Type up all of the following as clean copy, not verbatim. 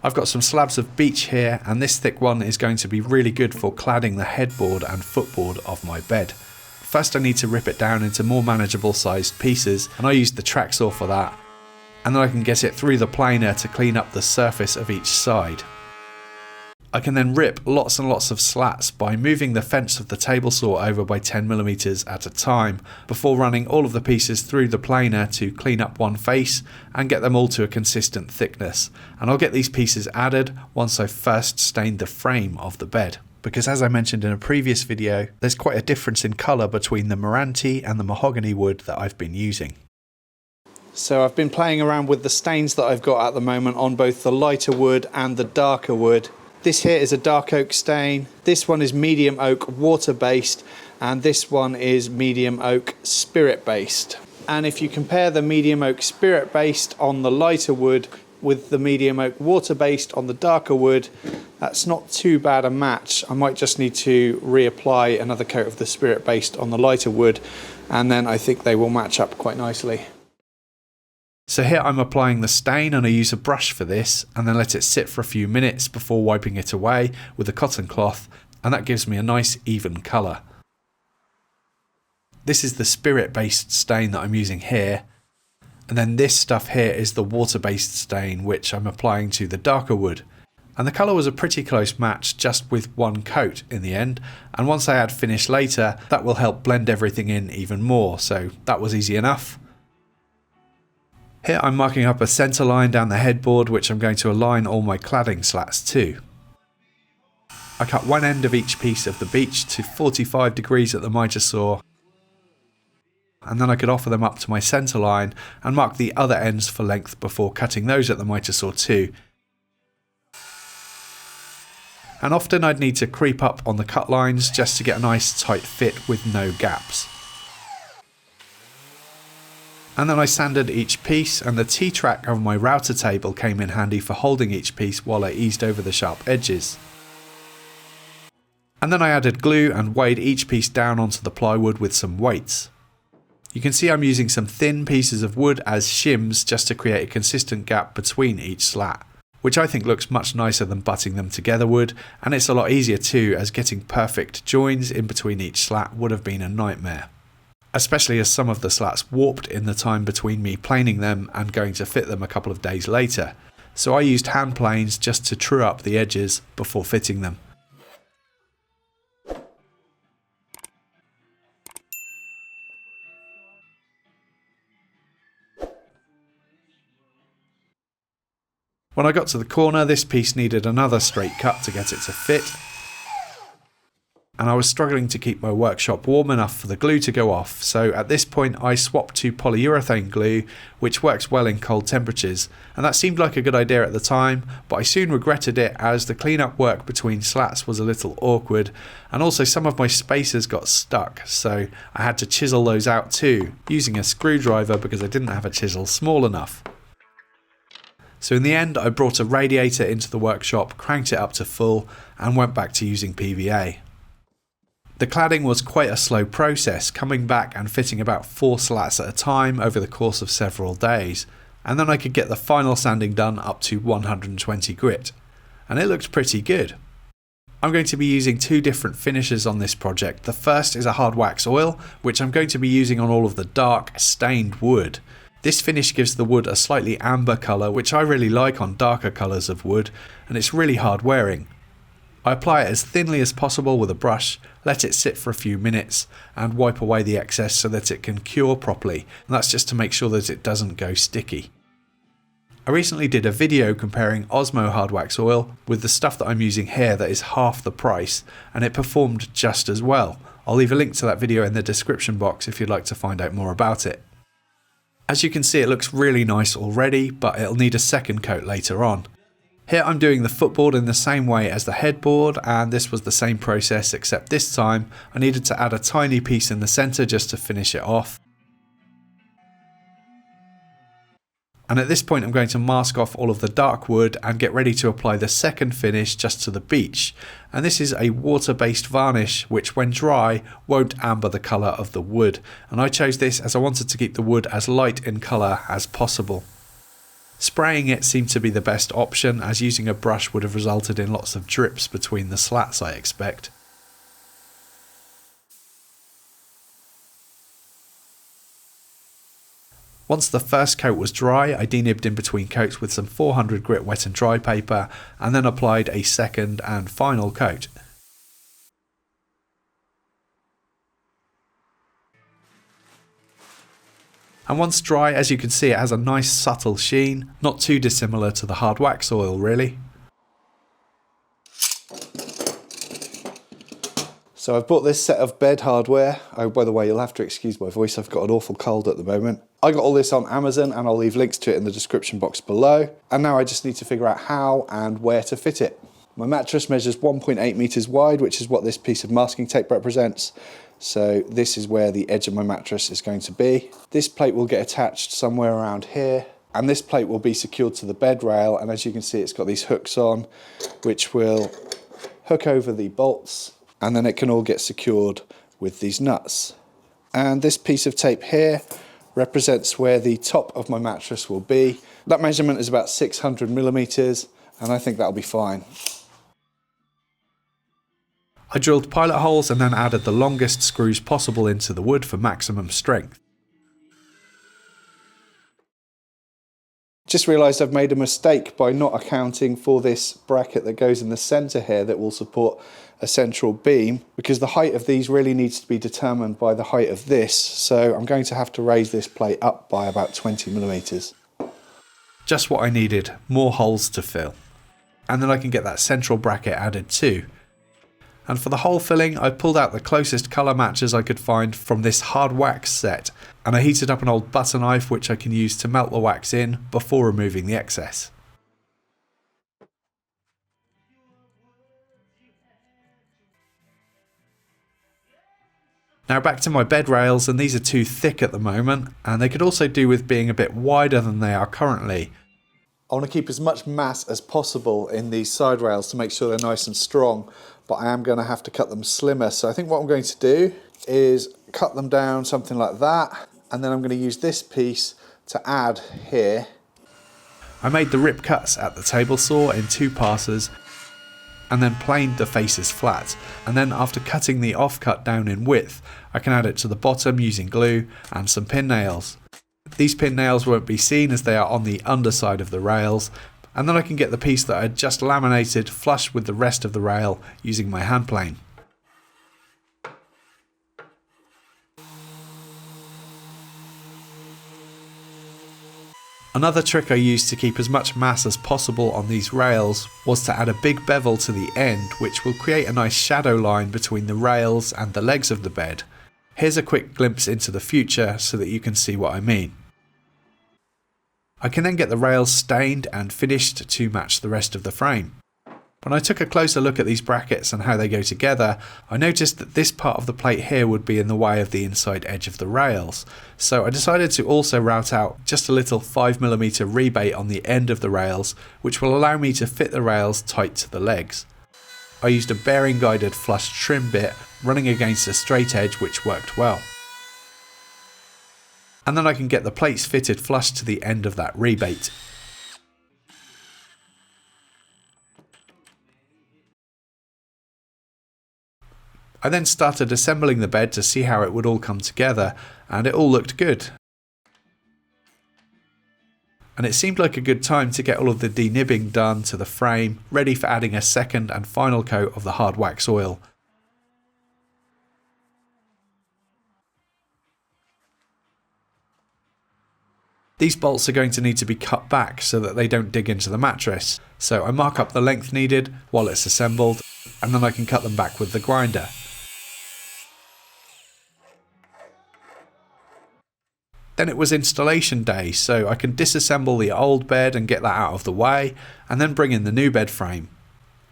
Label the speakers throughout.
Speaker 1: I've got some slabs of beech here, and this thick one is going to be really good for cladding the headboard and footboard of my bed. First I need to rip it down into more manageable sized pieces, and I used the track saw for that, and then I can get it through the planer to clean up the surface of each side. I can then rip lots and lots of slats by moving the fence of the table saw over by 10mm at a time, before running all of the pieces through the planer to clean up one face and get them all to a consistent thickness. And I'll get these pieces added once I've first stained the frame of the bed, because as I mentioned in a previous video, there's quite a difference in colour between the Meranti and the mahogany wood that I've been using. So I've been playing around with the stains that I've got at the moment on both the lighter wood and the darker wood. This here is a dark oak stain, this one is medium oak water based, and this one is medium oak spirit based. And if you compare the medium oak spirit based on the lighter wood with the medium oak water based on the darker wood, that's not too bad a match. I might just need to reapply another coat of the spirit based on the lighter wood, and then I think they will match up quite nicely. So here I'm applying the stain, and I use a brush for this and then let it sit for a few minutes before wiping it away with a cotton cloth, and that gives me a nice even colour. This is the spirit based stain that I'm using here, and then this stuff here is the water based stain which I'm applying to the darker wood. And the colour was a pretty close match just with one coat in the end, and once I add finish later that will help blend everything in even more, so that was easy enough. Here I'm marking up a centre line down the headboard which I'm going to align all my cladding slats to. I cut one end of each piece of the beech to 45 degrees at the miter saw, and then I could offer them up to my centre line and mark the other ends for length before cutting those at the miter saw too. And often I'd need to creep up on the cut lines just to get a nice tight fit with no gaps. And then I sanded each piece, and the T-track of my router table came in handy for holding each piece while I eased over the sharp edges. And then I added glue and weighed each piece down onto the plywood with some weights. You can see I'm using some thin pieces of wood as shims just to create a consistent gap between each slat, which I think looks much nicer than butting them together would, and it's a lot easier too, as getting perfect joins in between each slat would have been a nightmare. Especially as some of the slats warped in the time between me planing them and going to fit them a couple of days later, so I used hand planes just to true up the edges before fitting them. When I got to the corner, this piece needed another straight cut to get it to fit, and I was struggling to keep my workshop warm enough for the glue to go off, so at this point I swapped to polyurethane glue, which works well in cold temperatures, and that seemed like a good idea at the time, but I soon regretted it as the cleanup work between slats was a little awkward, and also some of my spacers got stuck, so I had to chisel those out too, using a screwdriver because I didn't have a chisel small enough. So in the end I brought a radiator into the workshop, cranked it up to full, and went back to using PVA. The cladding was quite a slow process, coming back and fitting about 4 slats at a time over the course of several days, and then I could get the final sanding done up to 120 grit, and it looked pretty good. I'm going to be using 2 different finishes on this project. The first is a hard wax oil, which I'm going to be using on all of the dark stained wood. This finish gives the wood a slightly amber colour, which I really like on darker colours of wood, and it's really hard wearing. I apply it as thinly as possible with a brush, let it sit for a few minutes, and wipe away the excess so that it can cure properly, and that's just to make sure that it doesn't go sticky. I recently did a video comparing Osmo Hard Wax Oil with the stuff that I'm using here that is half the price, and it performed just as well. I'll leave a link to that video in the description box if you'd like to find out more about it. As you can see, it looks really nice already, but it'll need a second coat later on. Here I'm doing the footboard in the same way as the headboard, and this was the same process, except this time I needed to add a tiny piece in the centre just to finish it off. And at this point I'm going to mask off all of the dark wood and get ready to apply the second finish just to the beech. And this is a water-based varnish which when dry won't amber the colour of the wood, and I chose this as I wanted to keep the wood as light in colour as possible. Spraying it seemed to be the best option, as using a brush would have resulted in lots of drips between the slats, I expect. Once the first coat was dry, I denibbed in between coats with some 400 grit wet and dry paper, and then applied a second and final coat. And once dry, as you can see, it has a nice subtle sheen, not too dissimilar to the hard wax oil really. So I've bought this set of bed hardware. Oh, by the way, you'll have to excuse my voice, I've got an awful cold at the moment. I got all this on Amazon and I'll leave links to it in the description box below. And now I just need to figure out how and where to fit it. My mattress measures 1.8 meters wide, which is what this piece of masking tape represents. So this is where the edge of my mattress is going to be. This plate will get attached somewhere around here, and this plate will be secured to the bed rail, and as you can see it's got these hooks on which will hook over the bolts, and then it can all get secured with these nuts. And this piece of tape here represents where the top of my mattress will be. That measurement is about 600 millimeters, and I think that'll be fine. I drilled pilot holes and then added the longest screws possible into the wood for maximum strength. Just realised I've made a mistake by not accounting for this bracket that goes in the centre here that will support a central beam, because the height of these really needs to be determined by the height of this, so I'm going to have to raise this plate up by about 20 millimeters. Just what I needed, more holes to fill. And then I can get that central bracket added too. And for the hole filling, I pulled out the closest colour matches I could find from this hard wax set, and I heated up an old butter knife which I can use to melt the wax in before removing the excess. Now back to my bed rails, and these are too thick at the moment, and they could also do with being a bit wider than they are currently. I want to keep as much mass as possible in these side rails to make sure they're nice and strong, but I am going to have to cut them slimmer. So I think what I'm going to do is cut them down something like that, and then I'm going to use this piece to add here. I made the rip cuts at the table saw in 2 passes, and then planed the faces flat, and then after cutting the offcut down in width, I can add it to the bottom using glue and some pin nails. These pin nails won't be seen as they are on the underside of the rails, and then I can get the piece that I just laminated flush with the rest of the rail using my hand plane. Another trick I used to keep as much mass as possible on these rails was to add a big bevel to the end, which will create a nice shadow line between the rails and the legs of the bed. Here's a quick glimpse into the future so that you can see what I mean. I can then get the rails stained and finished to match the rest of the frame. When I took a closer look at these brackets and how they go together, I noticed that this part of the plate here would be in the way of the inside edge of the rails. So I decided to also route out just a little 5mm rebate on the end of the rails, which will allow me to fit the rails tight to the legs. I used a bearing guided flush trim bit running against a straight edge, which worked well. And then I can get the plates fitted flush to the end of that rebate. I then started assembling the bed to see how it would all come together, and it all looked good. And it seemed like a good time to get all of the denibbing done to the frame, ready for adding a second and final coat of the hard wax oil. These bolts are going to need to be cut back so that they don't dig into the mattress, so I mark up the length needed while it's assembled, and then I can cut them back with the grinder. Then it was installation day, so I can disassemble the old bed and get that out of the way, and then bring in the new bed frame.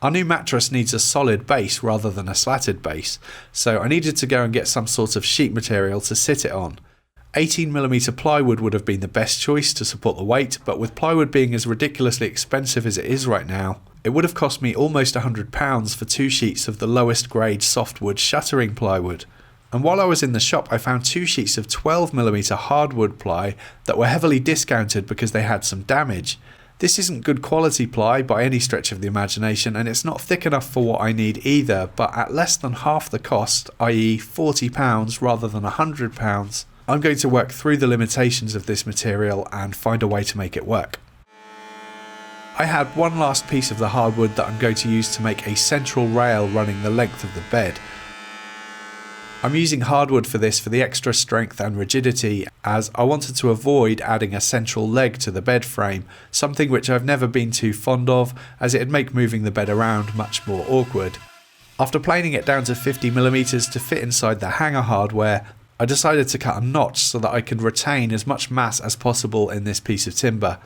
Speaker 1: Our new mattress needs a solid base rather than a slatted base, so I needed to go and get some sort of sheet material to sit it on. 18mm plywood would have been the best choice to support the weight, but with plywood being as ridiculously expensive as it is right now, it would have cost me almost £100 for 2 sheets of the lowest grade softwood shuttering plywood. And while I was in the shop, I found 2 sheets of 12mm hardwood ply that were heavily discounted because they had some damage. This isn't good quality ply by any stretch of the imagination, and it's not thick enough for what I need either, but at less than half the cost, i.e. £40 rather than £100, I'm going to work through the limitations of this material and find a way to make it work. I had one last piece of the hardwood that I'm going to use to make a central rail running the length of the bed. I'm using hardwood for this for the extra strength and rigidity, as I wanted to avoid adding a central leg to the bed frame, something which I've never been too fond of, as it'd make moving the bed around much more awkward. After planing it down to 50mm to fit inside the hanger hardware, I decided to cut a notch so that I could retain as much mass as possible in this piece of timber.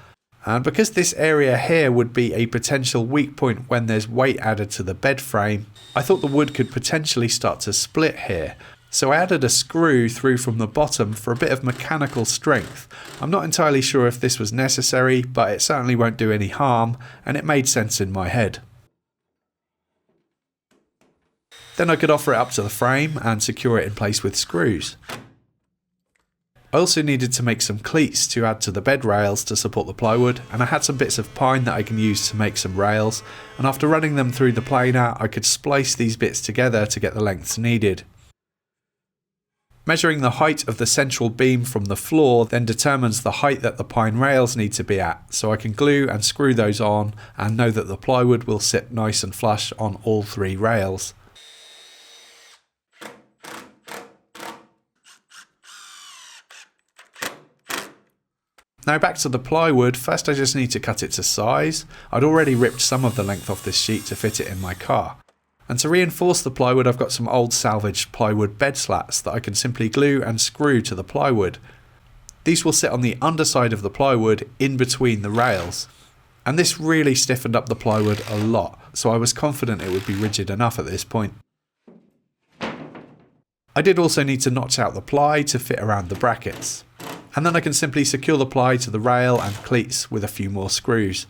Speaker 1: And because this area here would be a potential weak point when there's weight added to the bed frame, I thought the wood could potentially start to split here. So I added a screw through from the bottom for a bit of mechanical strength. I'm not entirely sure if this was necessary, but it certainly won't do any harm, and it made sense in my head. Then I could offer it up to the frame and secure it in place with screws. I also needed to make some cleats to add to the bed rails to support the plywood, and I had some bits of pine that I can use to make some rails, and after running them through the planer I could splice these bits together to get the lengths needed. Measuring the height of the central beam from the floor then determines the height that the pine rails need to be at, so I can glue and screw those on and know that the plywood will sit nice and flush on all 3 rails. Now back to the plywood, first I just need to cut it to size. I'd already ripped some of the length off this sheet to fit it in my car. And to reinforce the plywood I've got some old salvaged plywood bed slats that I can simply glue and screw to the plywood. These will sit on the underside of the plywood in between the rails. And this really stiffened up the plywood a lot, so I was confident it would be rigid enough at this point. I did also need to notch out the ply to fit around the brackets. And then I can simply secure the ply to the rail and cleats with a few more screws.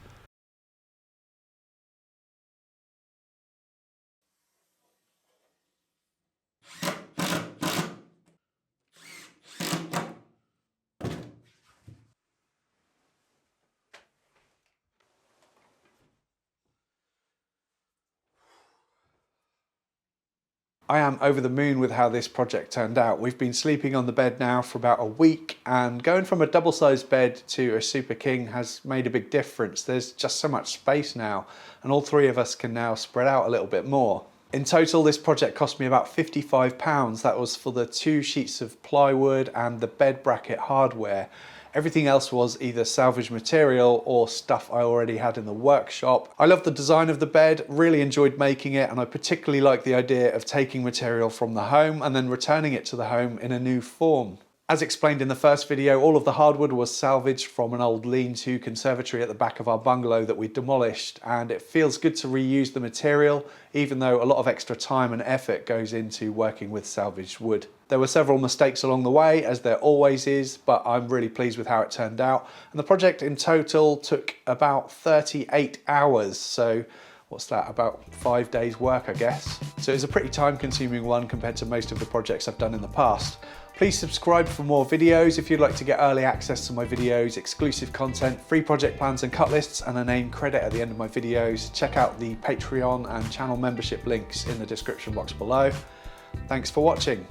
Speaker 1: I am over the moon with how this project turned out. We've been sleeping on the bed now for about a week, and going from a double-sized bed to a super king has made a big difference. There's just so much space now, and all 3 of us can now spread out a little bit more. In total, this project cost me about £55. That was for the 2 sheets of plywood and the bed bracket hardware. Everything else was either salvaged material or stuff I already had in the workshop. I love the design of the bed, really enjoyed making it, and I particularly like the idea of taking material from the home and then returning it to the home in a new form. As explained in the first video, all of the hardwood was salvaged from an old lean-to conservatory at the back of our bungalow that we demolished, and it feels good to reuse the material, even though a lot of extra time and effort goes into working with salvaged wood. There were several mistakes along the way, as there always is, but I'm really pleased with how it turned out. And the project in total took about 38 hours, so what's that, about 5 days work, I guess. So it's a pretty time-consuming one compared to most of the projects I've done in the past. Please subscribe for more videos if you'd like to get early access to my videos, exclusive content, free project plans and cut lists, and a name credit at the end of my videos. Check out the Patreon and channel membership links in the description box below. Thanks for watching.